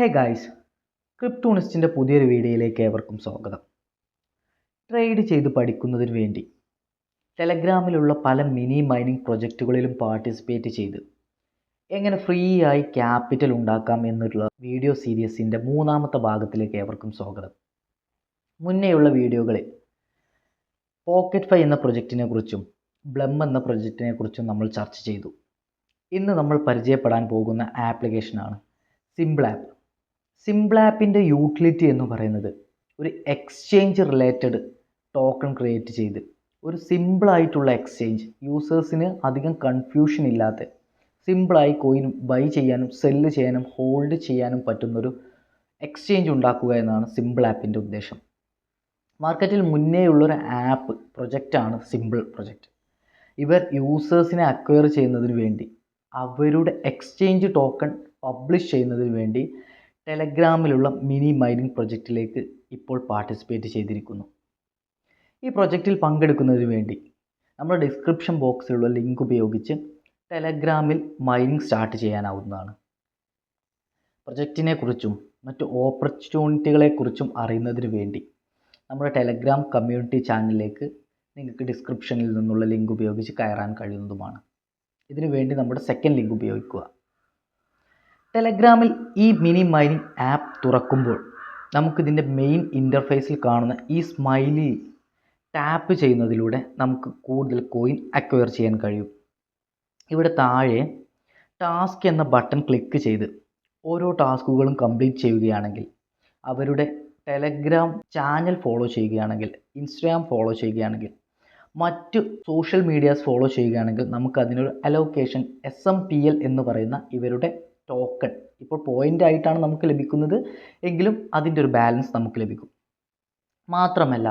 Hey guys, ക്രിപ്റ്റോണിസ്റ്റിൻ്റെ പുതിയൊരു വീഡിയോയിലേക്ക് ഏവർക്കും സ്വാഗതം. ട്രേഡ് ചെയ്ത് പഠിക്കുന്നതിന് വേണ്ടി ടെലഗ്രാമിലുള്ള പല മിനി മൈനിങ് പ്രൊജക്റ്റുകളിലും പാർട്ടിസിപ്പേറ്റ് ചെയ്ത് എങ്ങനെ ഫ്രീ ആയി ക്യാപിറ്റൽ ഉണ്ടാക്കാം എന്നുള്ള വീഡിയോ സീരീസിൻ്റെ മൂന്നാമത്തെ ഭാഗത്തിലേക്ക് ഏവർക്കും സ്വാഗതം. മുന്നേയുള്ള വീഡിയോകളിൽ പോക്കറ്റ് ഫൈ എന്ന പ്രൊജക്റ്റിനെ കുറിച്ചും ബ്ലം എന്ന പ്രൊജക്റ്റിനെ കുറിച്ചും നമ്മൾ ചർച്ച ചെയ്തു. ഇന്ന് നമ്മൾ പരിചയപ്പെടാൻ പോകുന്ന ആപ്ലിക്കേഷനാണ് സിമ്പിൾ ആപ്പ്. സിമ്പിൾ ആപ്പിൻ്റെ യൂട്ടിലിറ്റി എന്ന് പറയുന്നത് ഒരു എക്സ്ചേഞ്ച് റിലേറ്റഡ് ടോക്കൺ ക്രിയേറ്റ് ചെയ്ത് ഒരു സിമ്പിളായിട്ടുള്ള എക്സ്ചേഞ്ച്, യൂസേഴ്സിന് അധികം കൺഫ്യൂഷൻ ഇല്ലാതെ സിമ്പിളായി കോയിൻ ബൈ ചെയ്യാനും സെല്ല് ചെയ്യാനും ഹോൾഡ് ചെയ്യാനും പറ്റുന്നൊരു എക്സ്ചേഞ്ച് ഉണ്ടാക്കുക എന്നതാണ് സിമ്പിൾ ആപ്പിൻ്റെ ഉദ്ദേശം. മാർക്കറ്റിൽ മുന്നേയുള്ളൊരു ആപ്പ് പ്രൊജക്റ്റാണ് സിമ്പിൾ പ്രൊജക്റ്റ്. ഇവർ യൂസേഴ്സിനെ അക്വയർ ചെയ്യുന്നതിന് വേണ്ടി അവരുടെ എക്സ്ചേഞ്ച് ടോക്കൺ പബ്ലിഷ് ചെയ്യുന്നതിന് വേണ്ടി ടെലഗ്രാമിലുള്ള മിനി മൈനിങ് പ്രൊജക്റ്റിലേക്ക് ഇപ്പോൾ പാർട്ടിസിപ്പേറ്റ് ചെയ്തിരിക്കുന്നു. ഈ പ്രൊജക്റ്റിൽ പങ്കെടുക്കുന്നതിന് വേണ്ടി നമ്മുടെ ഡിസ്ക്രിപ്ഷൻ ബോക്സിലുള്ള ലിങ്ക് ഉപയോഗിച്ച് ടെലഗ്രാമിൽ മൈനിങ് സ്റ്റാർട്ട് ചെയ്യാനാവുന്നതാണ്. പ്രൊജക്റ്റിനെ കുറിച്ചും മറ്റു ഓപ്പർച്യൂണിറ്റികളെക്കുറിച്ചും അറിയുന്നതിന് വേണ്ടി നമ്മുടെ ടെലഗ്രാം കമ്മ്യൂണിറ്റി ചാനലിലേക്ക് നിങ്ങൾക്ക് ഡിസ്ക്രിപ്ഷനിൽ നിന്നുള്ള ലിങ്ക് ഉപയോഗിച്ച് കയറാൻ കഴിയുന്നതുമാണ്. ഇതിനു വേണ്ടി നമ്മുടെ സെക്കൻഡ് ലിങ്ക് ഉപയോഗിക്കുക. ടെലഗ്രാമിൽ ഈ മിനി മൈനിങ് ആപ്പ് തുറക്കുമ്പോൾ നമുക്കിതിൻ്റെ മെയിൻ ഇൻ്റർഫേസിൽ കാണുന്ന ഈ സ്മൈലി ടാപ്പ് ചെയ്യുന്നതിലൂടെ നമുക്ക് കൂടുതൽ കോയിൻ അക്വയർ ചെയ്യാൻ കഴിയും. ഇവിടെ താഴെ ടാസ്ക് എന്ന ബട്ടൺ ക്ലിക്ക് ചെയ്ത് ഓരോ ടാസ്കുകളും കംപ്ലീറ്റ് ചെയ്യുകയാണെങ്കിൽ, അവരുടെ ടെലഗ്രാം ചാനൽ ഫോളോ ചെയ്യുകയാണെങ്കിൽ, ഇൻസ്റ്റാഗ്രാം ഫോളോ ചെയ്യുകയാണെങ്കിൽ, മറ്റ് സോഷ്യൽ മീഡിയാസ് ഫോളോ ചെയ്യുകയാണെങ്കിൽ നമുക്കതിനൊരു അലോക്കേഷൻ SMPL എന്ന് പറയുന്ന ഇവരുടെ ടോക്കൺ ഇപ്പോൾ പോയിൻ്റ് ആയിട്ടാണ് നമുക്ക് ലഭിക്കുന്നത് എങ്കിലും അതിൻ്റെ ഒരു ബാലൻസ് നമുക്ക് ലഭിക്കും. മാത്രമല്ല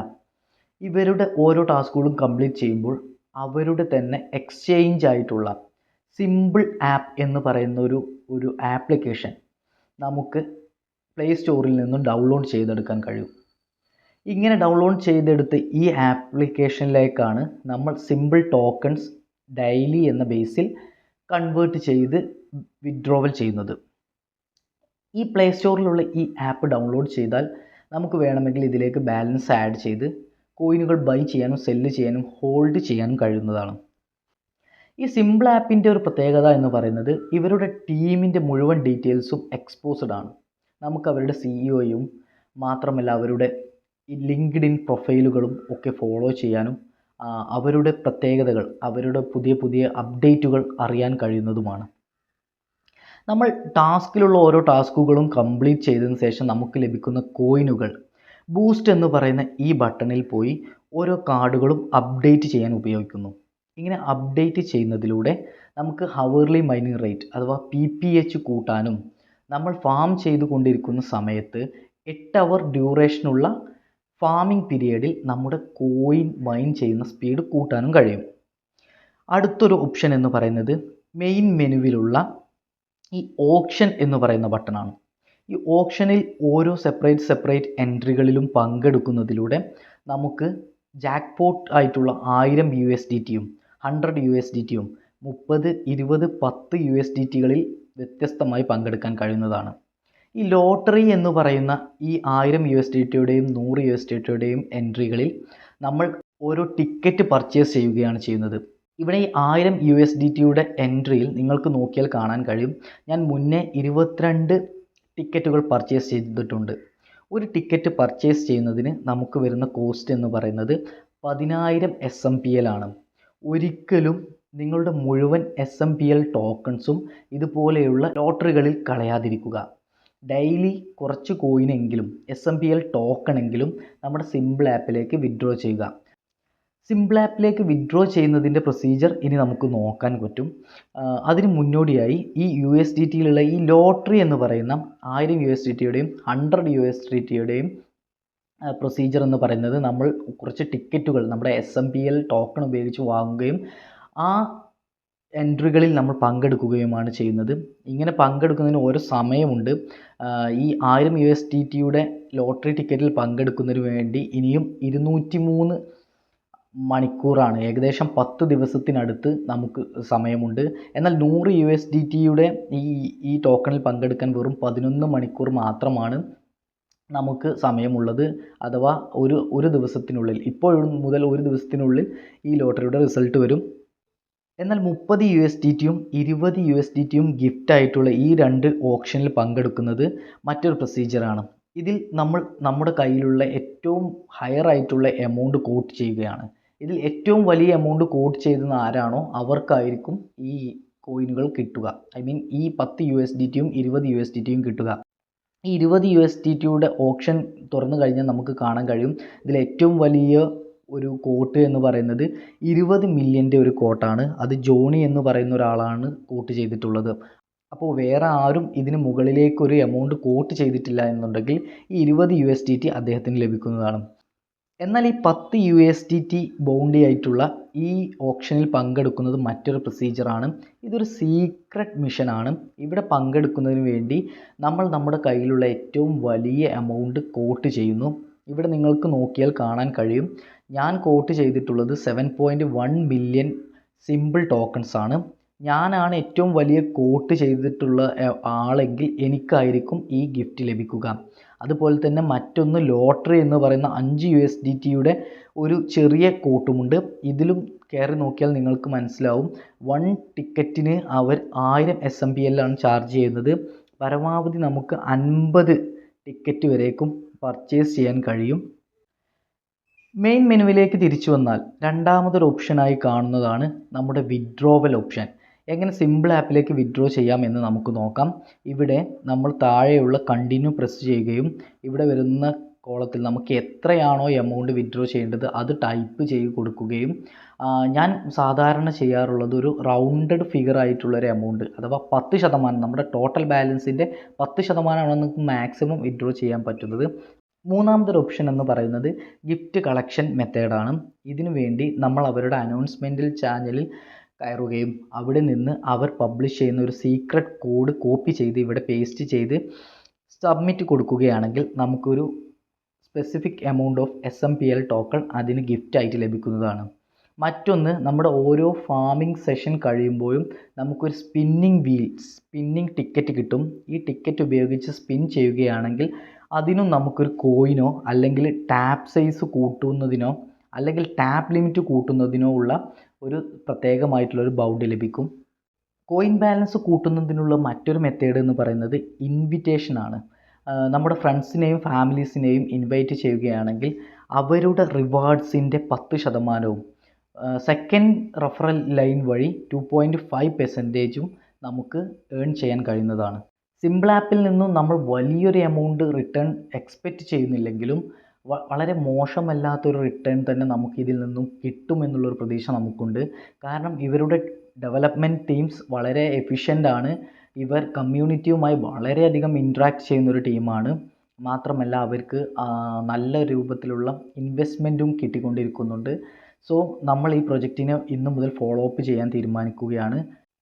ഇവരുടെ ഓരോ ടാസ്കുകളും കംപ്ലീറ്റ് ചെയ്യുമ്പോൾ അവരുടെ തന്നെ എക്സ്ചേഞ്ച് ആയിട്ടുള്ള സിമ്പിൾ ആപ്പ് എന്ന് പറയുന്ന ഒരു ആപ്ലിക്കേഷൻ നമുക്ക് പ്ലേ സ്റ്റോറിൽ നിന്നും ഡൗൺലോഡ് ചെയ്തെടുക്കാൻ കഴിയും. ഇങ്ങനെ ഡൗൺലോഡ് ചെയ്തെടുത്ത് ഈ ആപ്ലിക്കേഷനിലേക്കാണ് നമ്മൾ സിമ്പിൾ ടോക്കൺസ് ഡെയിലി എന്ന ബേസിൽ കൺവേർട്ട് ചെയ്ത് വിഡ്രോവൽ ചെയ്യുന്നത്. ഈ പ്ലേ സ്റ്റോറിലുള്ള ഈ ആപ്പ് ഡൗൺലോഡ് ചെയ്താൽ നമുക്ക് വേണമെങ്കിൽ ഇതിലേക്ക് ബാലൻസ് ആഡ് ചെയ്ത് കോയിനുകൾ ബൈ ചെയ്യാനും സെല്ല് ചെയ്യാനും ഹോൾഡ് ചെയ്യാനും കഴിയുന്നതാണ്. ഈ സിമ്പിൾ ആപ്പിൻ്റെ ഒരു പ്രത്യേകത എന്ന് പറയുന്നത് ഇവരുടെ ടീമിൻ്റെ മുഴുവൻ ഡീറ്റെയിൽസും എക്സ്പോസ്ഡ് ആണ്. നമുക്ക് അവരുടെ CEO മാത്രമല്ല അവരുടെ ലിങ്ക്ഡിൻ പ്രൊഫൈലുകളും ഒക്കെ ഫോളോ ചെയ്യാനും അവരുടെ പ്രത്യേകതകൾ, അവരുടെ പുതിയ പുതിയ അപ്ഡേറ്റുകൾ അറിയാൻ കഴിയുന്നതുമാണ്. നമ്മൾ ടാസ്കിലുള്ള ഓരോ ടാസ്കുകളും കംപ്ലീറ്റ് ചെയ്തതിന് ശേഷം നമുക്ക് ലഭിക്കുന്ന കോയിനുകൾ ബൂസ്റ്റ് എന്ന് പറയുന്ന ഈ ബട്ടണിൽ പോയി ഓരോ കാർഡുകളും അപ്ഡേറ്റ് ചെയ്യാൻ ഉപയോഗിക്കുന്നു. ഇങ്ങനെ അപ്ഡേറ്റ് ചെയ്യുന്നതിലൂടെ നമുക്ക് ഹവർലി മൈനിങ് റേറ്റ് അഥവാ PPH കൂട്ടാനും നമ്മൾ ഫാം ചെയ്തുകൊണ്ടിരിക്കുന്ന സമയത്ത് 8 അവർ ഡ്യൂറേഷനുള്ള ഫാമിംഗ് പീരിയഡിൽ നമ്മുടെ കോയിൻ മൈൻ ചെയ്യുന്ന സ്പീഡ് കൂട്ടാനും കഴിയും. അടുത്തൊരു ഓപ്ഷൻ എന്ന് പറയുന്നത് മെയിൻ മെനുവിലുള്ള ഈ ഓപ്ഷൻ എന്ന് പറയുന്ന ബട്ടണാണ്. ഈ ഓപ്ഷനിൽ ഓരോ സെപ്പറേറ്റ് എൻട്രികളിലും പങ്കെടുക്കുന്നതിലൂടെ നമുക്ക് ജാക്ക്പോട്ട് ആയിട്ടുള്ള 1000 USDTയും 100 USDTയും 30, 20, 10 USDTകളിൽ വ്യത്യസ്തമായി പങ്കെടുക്കാൻ കഴിയുന്നതാണ്. ഈ ലോട്ടറി എന്ന് പറയുന്ന ഈ 1000 USDTയുടെയും 100 USDTയുടെയും എൻട്രികളിൽ നമ്മൾ ഓരോ ടിക്കറ്റ് പർച്ചേസ് ചെയ്യുകയാണ് ചെയ്യുന്നത്. ഇവിടെ ഈ 1000 USDTയുടെ എൻട്രിയിൽ നിങ്ങൾക്ക് നോക്കിയാൽ കാണാൻ കഴിയും, ഞാൻ മുന്നേ 22 ടിക്കറ്റുകൾ പർച്ചേസ് ചെയ്തിട്ടുണ്ട്. ഒരു ടിക്കറ്റ് പർച്ചേസ് ചെയ്യുന്നതിന് നമുക്ക് വരുന്ന കോസ്റ്റ് എന്ന് പറയുന്നത് 10,000 SMPL ആണ്. ഒരിക്കലും നിങ്ങളുടെ മുഴുവൻ SMPL ടോക്കൺസും ഇതുപോലെയുള്ള ലോട്ടറികളിൽ കളയാതിരിക്കുക. ഡെയിലി കുറച്ച് കോയിനെങ്കിലും SMPL ടോക്കണെങ്കിലും നമ്മുടെ സിമ്പിൾ ആപ്പിലേക്ക് വിഡ്രോ ചെയ്യുക. സിമ്പിൾ ആപ്പിലേക്ക് വിഡ്രോ ചെയ്യുന്നതിൻ്റെ പ്രൊസീജിയർ ഇനി നമുക്ക് നോക്കാൻ പറ്റും. അതിന് മുന്നോടിയായി ഈ USDTയിലുള്ള ഈ ലോട്ടറി എന്ന് പറയുന്ന 1000 USDTയുടെയും 100 USDTയുടെയും പ്രൊസീജിയർ എന്ന് പറയുന്നത് നമ്മൾ കുറച്ച് ടിക്കറ്റുകൾ നമ്മുടെ SMPL ടോക്കൺ ഉപയോഗിച്ച് വാങ്ങുകയും ആ എൻട്രികളിൽ നമ്മൾ പങ്കെടുക്കുകയുമാണ് ചെയ്യുന്നത്. ഇങ്ങനെ പങ്കെടുക്കുന്നതിന് ഓരോ സമയമുണ്ട്. ഈ 1000 USDTയുടെ ലോട്ടറി ടിക്കറ്റിൽ പങ്കെടുക്കുന്നതിന് വേണ്ടി ഇനിയും 203 മണിക്കൂറാണ്. ഏകദേശം 10 ദിവസത്തിനടുത്ത് നമുക്ക് സമയമുണ്ട്. എന്നാൽ 100 USDTയുടെ ഈ ടോക്കണിൽ പങ്കെടുക്കാൻ വെറും 11 മണിക്കൂർ മാത്രമാണ് നമുക്ക് സമയമുള്ളത്. അഥവാ ഒരു ദിവസത്തിനുള്ളിൽ, ഇപ്പോൾ മുതൽ ഒരു ദിവസത്തിനുള്ളിൽ ഈ ലോട്ടറിയുടെ റിസൾട്ട് വരും. എന്നാൽ 30 USDTയും 20 USDTയും ഗിഫ്റ്റ് ആയിട്ടുള്ള ഈ 2 ഓപ്ഷനിൽ പങ്കെടുക്കുന്നത് മറ്റൊരു പ്രൊസീജിയറാണ്. ഇതിൽ നമ്മൾ നമ്മുടെ കയ്യിലുള്ള ഏറ്റവും ഹയർ ആയിട്ടുള്ള എമൗണ്ട് കോട്ട് ചെയ്യുകയാണ്. ഇതിൽ ഏറ്റവും വലിയ എമൗണ്ട് കോട്ട് ചെയ്തുന്ന ആരാണോ അവർക്കായിരിക്കും ഈ കോയിനുകൾ കിട്ടുക. ഈ 10 USDTയും 20 USDTയും കിട്ടുക. ഈ 20 USDTയുടെ ഓപ്ഷൻ തുറന്നു കഴിഞ്ഞാൽ നമുക്ക് കാണാൻ കഴിയും ഇതിൽ ഏറ്റവും വലിയ ഒരു കോട്ട് എന്ന് പറയുന്നത് 20 മില്യൻ്റെ ഒരു കോട്ടാണ്. അത് ജോണി എന്ന് പറയുന്ന ഒരാളാണ് കോട്ട് ചെയ്തിട്ടുള്ളത്. അപ്പോൾ വേറെ ആരും ഇതിന് മുകളിലേക്ക് ഒരു എമൗണ്ട് കോട്ട് ചെയ്തിട്ടില്ല എന്നുണ്ടെങ്കിൽ ഈ 20 USDT അദ്ദേഹത്തിന് ലഭിക്കുന്നതാണ്. എന്നാൽ ഈ 10 USDT ബൗണ്ടി ആയിട്ടുള്ള ഈ ഓപ്ഷനിൽ പങ്കെടുക്കുന്നത് മറ്റൊരു പ്രൊസീജിയറാണ്. ഇതൊരു സീക്രട്ട് മിഷനാണ്. ഇവിടെ പങ്കെടുക്കുന്നതിന് വേണ്ടി നമ്മൾ നമ്മുടെ കയ്യിലുള്ള ഏറ്റവും വലിയ എമൗണ്ട് കോട്ട് ചെയ്യുന്നു. ഇവിടെ നിങ്ങൾക്ക് നോക്കിയാൽ കാണാൻ കഴിയും ഞാൻ കോട്ട് ചെയ്തിട്ടുള്ളത് 7.1 ബില്യൺ സിമ്പിൾ ടോക്കൺസ് ആണ്. ഞാനാണ് ഏറ്റവും വലിയ കോട്ട് ചെയ്തിട്ടുള്ള ആളെങ്കിൽ എനിക്കായിരിക്കും ഈ ഗിഫ്റ്റ് ലഭിക്കുക. അതുപോലെ തന്നെ മറ്റൊന്ന് ലോട്ടറി എന്ന് പറയുന്ന 5 USDTയുടെ ഒരു ചെറിയ കോട്ടുമുണ്ട്. ഇതിലും കയറി നോക്കിയാൽ നിങ്ങൾക്ക് മനസ്സിലാവും 1 ടിക്കറ്റിന് അവർ 1000 SMPL ആണ് ചാർജ് ചെയ്യുന്നത്. പരമാവധി നമുക്ക് 50 ടിക്കറ്റ് വരേക്കും പർച്ചേസ് ചെയ്യാൻ കഴിയും. മെയിൻ മെനുവിലേക്ക് തിരിച്ചു വന്നാൽ രണ്ടാമതൊരു ഓപ്ഷനായി കാണുന്നതാണ് നമ്മുടെ വിഡ്രോവൽ ഓപ്ഷൻ. എങ്ങനെ സിമ്പിൾ ആപ്പിലേക്ക് വിഡ്രോ ചെയ്യാം എന്ന് നമുക്ക് നോക്കാം. ഇവിടെ നമ്മൾ താഴെയുള്ള കണ്ടിന്യൂ പ്രസ് ചെയ്യുകയും ഇവിടെ വരുന്ന കോളത്തിൽ നമുക്ക് എത്രയാണോ എമൗണ്ട് വിഡ്രോ ചെയ്യേണ്ടത് അത് ടൈപ്പ് ചെയ്ത് കൊടുക്കുകയും ഞാൻ സാധാരണ ചെയ്യാറുള്ളത് ഒരു റൗണ്ടഡ് ഫിഗർ ആയിട്ടുള്ളൊരു എമൗണ്ട് അഥവാ 10%, നമ്മുടെ ടോട്ടൽ ബാലൻസിൻ്റെ 10%ആണ് നമുക്ക് മാക്സിമം വിഡ്രോ ചെയ്യാൻ പറ്റുന്നത്. മൂന്നാമതൊരു ഓപ്ഷൻ എന്ന് പറയുന്നത് ഗിഫ്റ്റ് കളക്ഷൻ മെത്തേഡാണ്. ഇതിനു വേണ്ടി നമ്മൾ അവരുടെ അനൗൺസ്മെൻറ്റിൽ ചാനലിൽ കയറുകയും അവിടെ നിന്ന് അവർ പബ്ലിഷ് ചെയ്യുന്ന ഒരു സീക്രട്ട് കോഡ് കോപ്പി ചെയ്ത് ഇവിടെ പേസ്റ്റ് ചെയ്ത് സബ്മിറ്റ് കൊടുക്കുകയാണെങ്കിൽ നമുക്കൊരു specific amount of SMPL token അതിന് ഗിഫ്റ്റായിട്ട് ലഭിക്കുന്നതാണ്. മറ്റൊന്ന്, നമ്മുടെ ഓരോ ഫാമിംഗ് സെഷൻ കഴിയുമ്പോഴും നമുക്കൊരു സ്പിന്നിങ് ടിക്കറ്റ് കിട്ടും. ഈ ടിക്കറ്റ് ഉപയോഗിച്ച് സ്പിൻ ചെയ്യുകയാണെങ്കിൽ അതിനും നമുക്കൊരു കോയിനോ അല്ലെങ്കിൽ ടാപ്പ് സൈസ് കൂട്ടുന്നതിനോ അല്ലെങ്കിൽ ടാപ്പ് ലിമിറ്റ് കൂട്ടുന്നതിനോ ഉള്ള ഒരു പ്രത്യേകമായിട്ടുള്ളൊരു ബൗണ്ട് ലഭിക്കും. കോയിൻ ബാലൻസ് കൂട്ടുന്നതിനുള്ള മറ്റൊരു മെത്തേഡ് എന്ന് പറയുന്നത് ഇൻവിറ്റേഷനാണ്. നമ്മുടെ ഫ്രണ്ട്സിനെയും ഫാമിലീസിനെയും ഇൻവൈറ്റ് ചെയ്യുകയാണെങ്കിൽ അവരുടെ റിവാർഡ്സിൻ്റെ 10%വും സെക്കൻഡ് റെഫറൽ ലൈൻ വഴി 2.5% നമുക്ക് ഏൺ ചെയ്യാൻ കഴിയുന്നതാണ്. സിമ്പിൾ ആപ്പിൽ നിന്നും നമ്മൾ വലിയൊരു എമൗണ്ട് റിട്ടേൺ എക്സ്പെക്റ്റ് ചെയ്യുന്നില്ലെങ്കിലും വളരെ മോശമല്ലാത്തൊരു റിട്ടേൺ തന്നെ നമുക്ക് ഇതിൽ നിന്നും കിട്ടുമെന്നുള്ളൊരു പ്രതീക്ഷ നമുക്കുണ്ട്. കാരണം ഇവരുടെ ഡെവലപ്മെൻറ്റ് ടീംസ് വളരെ എഫിഷ്യൻ്റ് ആണ്. ഇവർ കമ്മ്യൂണിറ്റിയുമായി വളരെയധികം ഇൻട്രാക്ട് ചെയ്യുന്നൊരു ടീമാണ്. മാത്രമല്ല അവർക്ക് നല്ല രൂപത്തിലുള്ള ഇൻവെസ്റ്റ്മെൻറ്റും കിട്ടിക്കൊണ്ടിരിക്കുന്നുണ്ട്. സോ നമ്മൾ ഈ പ്രൊജക്റ്റിനെ ഇന്നു മുതൽ ഫോളോ അപ്പ് ചെയ്യാൻ തീരുമാനിക്കുകയാണ്.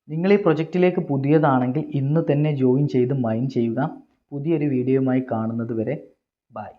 നിങ്ങൾ ഈ പ്രൊജക്റ്റിലേക്ക് പുതിയതാണെങ്കിൽ ഇന്ന് തന്നെ ജോയിൻ ചെയ്ത് മൈൻ ചെയ്യുക. പുതിയൊരു വീഡിയോയുമായി കാണുന്നത് വരെ ബൈ.